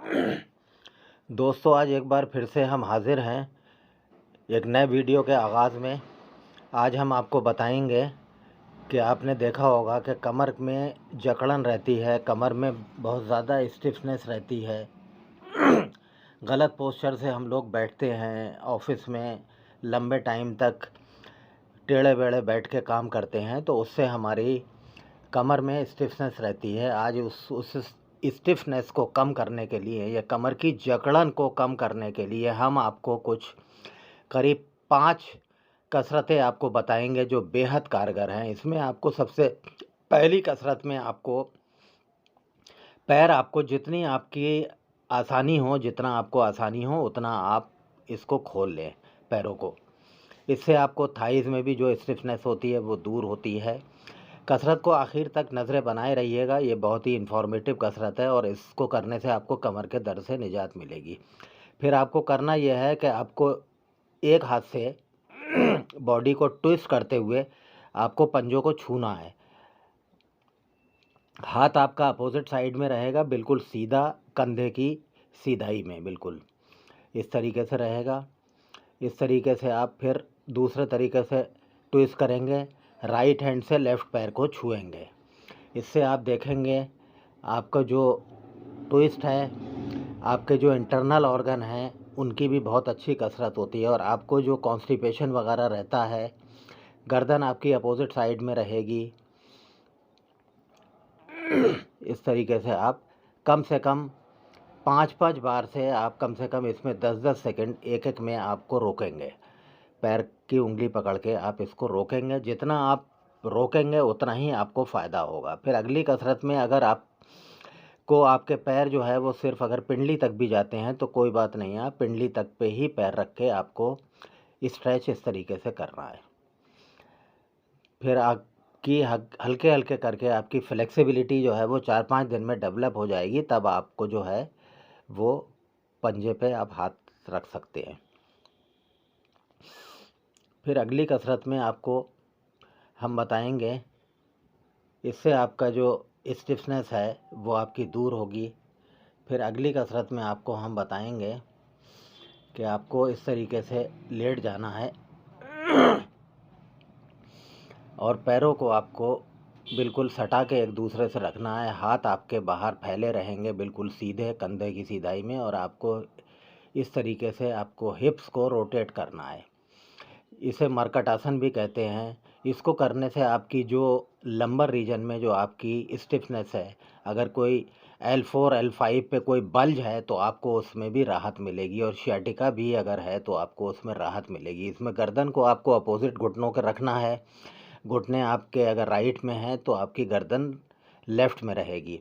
दोस्तों, आज एक बार फिर से हम हाजिर हैं एक नए वीडियो के आगाज़ में। आज हम आपको बताएंगे कि आपने देखा होगा कि कमर में जकड़न रहती है, कमर में बहुत ज़्यादा स्टिफनेस रहती है। गलत पोस्चर से हम लोग बैठते हैं, ऑफिस में लंबे टाइम तक टेढ़े बेढ़े बैठ के काम करते हैं, तो उससे हमारी कमर में स्टिफनेस रहती है। आज उस स्टिफनेस को कम करने के लिए या कमर की जकड़न को कम करने के लिए हम आपको कुछ करीब 5 कसरतें आपको बताएंगे जो बेहद कारगर हैं। इसमें आपको सबसे पहली कसरत में आपको जितनी आपकी जितना आपको आसानी हो उतना आप इसको खोल लें पैरों को। इससे आपको थाइज़ में भी जो स्टिफनेस होती है वो दूर होती है। कसरत को आखिर तक नज़रें बनाए रहिएगा। ये बहुत ही इन्फॉर्मेटिव कसरत है और इसको करने से आपको कमर के दर्द से निजात मिलेगी। फिर आपको करना यह है कि आपको एक हाथ से बॉडी को ट्विस्ट करते हुए आपको पंजों को छूना है। हाथ आपका अपोजिट साइड में रहेगा, बिल्कुल सीधा, कंधे की सीधाई में, बिल्कुल इस तरीके से रहेगा। इस तरीके से आप फिर दूसरे तरीके से ट्विस्ट करेंगे, राइट हैंड से लेफ़्ट पैर को छुएंगे। इससे आप देखेंगे आपका जो ट्विस्ट है, आपके जो इंटरनल ऑर्गन हैं उनकी भी बहुत अच्छी कसरत होती है और आपको जो कॉन्स्टिपेशन वगैरह रहता है, गर्दन आपकी अपोजिट साइड में रहेगी। इस तरीके से आप कम से कम 5-5 बार से आप कम से कम इसमें 10-10 सेकंड एक-एक में आपको रोकेंगे। पैर की उंगली पकड़ के आप इसको रोकेंगे। जितना आप रोकेंगे उतना ही आपको फ़ायदा होगा। फिर अगली कसरत में अगर आपको आपके पैर जो है वो सिर्फ अगर पिंडली तक भी जाते हैं तो कोई बात नहीं है, आप पिंडली तक पे ही पैर रख के आपको स्ट्रेच इस तरीके से करना है। फिर आपकी हल्के हल्के करके आपकी फ्लेक्सिबिलिटी जो है वो 4-5 दिन में डेवलप हो जाएगी। तब आपको जो है वो पंजे पे आप हाथ रख सकते हैं। फिर अगली कसरत में आपको हम बताएंगे, इससे आपका जो स्टिफनेस है वो आपकी दूर होगी। फिर अगली कसरत में आपको हम बताएंगे कि आपको इस तरीके से लेट जाना है और पैरों को आपको बिल्कुल सटा के एक दूसरे से रखना है। हाथ आपके बाहर फैले रहेंगे बिल्कुल सीधे कंधे की सीधाई में और आपको इस तरीके से आपको हिप्स को रोटेट करना है। इसे मरकट आसन भी कहते हैं। इसको करने से आपकी जो लंबर रीजन में जो आपकी स्टिफनेस है, अगर कोई L4 L5 पे कोई बल्ज है तो आपको उसमें भी राहत मिलेगी और सियाटिका भी अगर है तो आपको उसमें राहत मिलेगी। इसमें गर्दन को आपको अपोजिट घुटनों के रखना है। घुटने आपके अगर राइट में हैं तो आपकी गर्दन लेफ़्ट में रहेगी।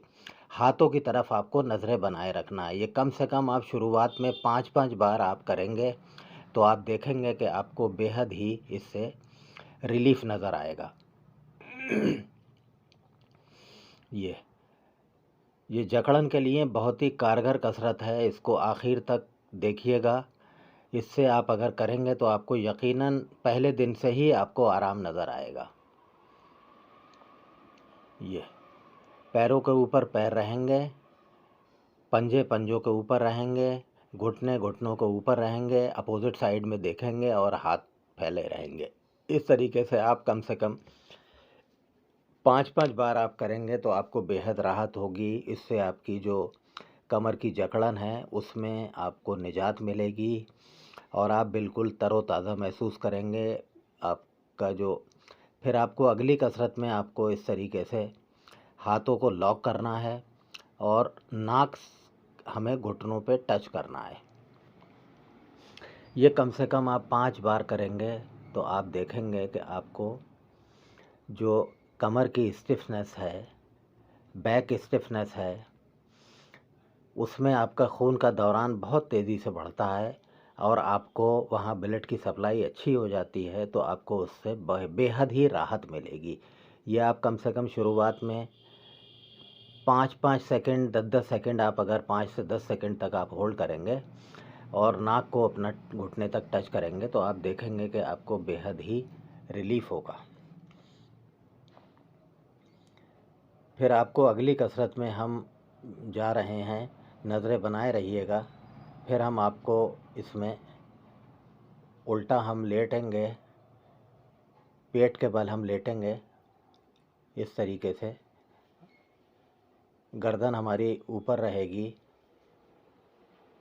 हाथों की तरफ आपको नज़रें बनाए रखना है। ये कम से कम आप शुरुआत में 5-5 बार आप करेंगे तो आप देखेंगे कि आपको बेहद ही इससे रिलीफ नज़र आएगा। ये जकड़न के लिए बहुत ही कारगर कसरत है। इसको आखिर तक देखिएगा। इससे आप अगर करेंगे तो आपको यकीनन पहले दिन से ही आपको आराम नज़र आएगा। ये पैरों के ऊपर पैर रहेंगे, पंजे पंजों के ऊपर रहेंगे, घुटने घुटनों के ऊपर रहेंगे, अपोजिट साइड में देखेंगे और हाथ फैले रहेंगे। इस तरीके से आप कम से कम 5-5 बार आप करेंगे तो आपको बेहद राहत होगी। इससे आपकी जो कमर की जकड़न है उसमें आपको निजात मिलेगी और आप बिल्कुल तरोताज़ा महसूस करेंगे। आपका जो फिर आपको अगली कसरत में आपको इस तरीके से हाथों को लॉक करना है और नाक हमें घुटनों पे टच करना है। ये कम से कम आप 5 बार करेंगे तो आप देखेंगे कि आपको जो कमर की स्टिफनेस है, बैक स्टिफनेस है, उसमें आपका खून का दौरान बहुत तेज़ी से बढ़ता है और आपको वहाँ ब्लड की सप्लाई अच्छी हो जाती है तो आपको उससे बेहद ही राहत मिलेगी। ये आप कम से कम शुरुआत में 5-5 सेकंड 10-10 सेकंड आप अगर 5 से 10 सेकंड तक आप होल्ड करेंगे और नाक को अपना घुटने तक टच करेंगे तो आप देखेंगे कि आपको बेहद ही रिलीफ होगा। फिर आपको अगली कसरत में हम जा रहे हैं नज़रें बनाए रहिएगा। फिर हम आपको इसमें उल्टा हम लेटेंगे, पेट के बल हम लेटेंगे इस तरीके से। गर्दन हमारी ऊपर रहेगी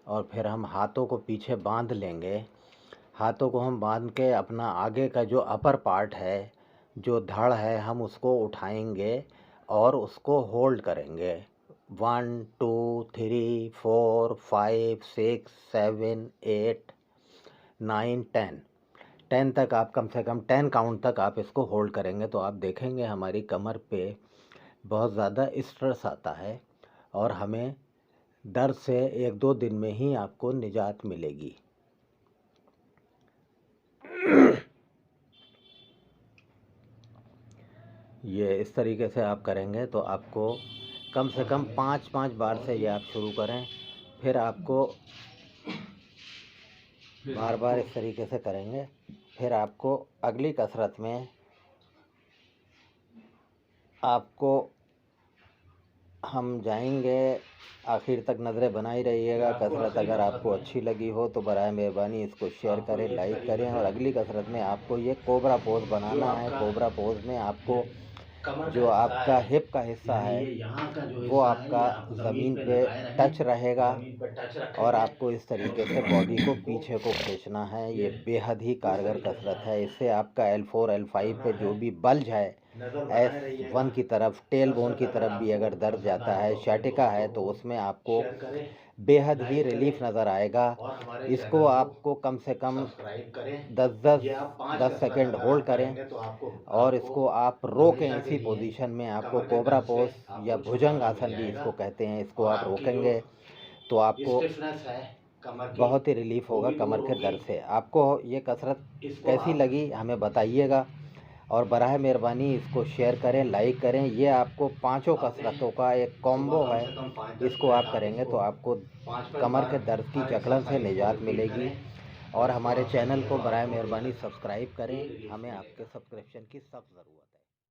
और फिर हम हाथों को पीछे बांध लेंगे। हाथों को हम बांध के अपना आगे का जो अपर पार्ट है, जो धड़ है, हम उसको उठाएंगे और उसको होल्ड करेंगे। 1 2 3 4 5 6 7 8 9 10 तक आप कम से कम 10 काउंट तक आप इसको होल्ड करेंगे तो आप देखेंगे हमारी कमर पे बहुत ज़्यादा स्ट्रेस आता है और हमें दर्द से 1-2 दिन में ही आपको निजात मिलेगी। ये इस तरीके से आप करेंगे तो आपको कम से कम 5-5 बार से ये आप शुरू करें। फिर आपको बार बार इस तरीके से करेंगे। फिर आपको अगली कसरत में आपको हम जाएंगे, आखिर तक नज़रें बनाई रहिएगा। कसरत अगर आपको अच्छी लगी हो तो बराए मेहरबानी इसको शेयर करें, लाइक करें। और अगली कसरत में आपको ये कोबरा पोज बनाना है। कोबरा पोज में आपको जो आपका हिप का हिस्सा है वो आपका ज़मीन पे टच रहेगा और आपको इस तरीके से बॉडी को पीछे को खींचना है। ये बेहद ही कारगर कसरत है। इससे आपका L4 L5 पे जो भी बल्ज है S1 की तरफ, टेल बोन की तरफ भी अगर दर्द जाता है, शैटिका है, तो उसमें आपको बेहद ही रिलीफ नज़र आएगा। इसको आपको कम से कम 10 सेकेंड होल्ड करें और इसको आप रोकें इसी पोजीशन में। आपको कोबरा पोज या भुजंग आसन भी इसको कहते हैं, इसको आप रोकेंगे तो आपको बहुत ही रिलीफ होगा कमर के दर्द से। आपको ये कसरत कैसी लगी हमें बताइएगा और बराह मेहरबानी इसको शेयर करें, लाइक करें। ये आपको 5 कसरतों का एक कॉम्बो है। इसको आप करेंगे तो आपको कमर के दर्द की जकड़न से निजात मिलेगी। और हमारे चैनल को बराह मेहरबानी सब्सक्राइब करें, हमें आपके सब्सक्रिप्शन की सख्त ज़रूरत है।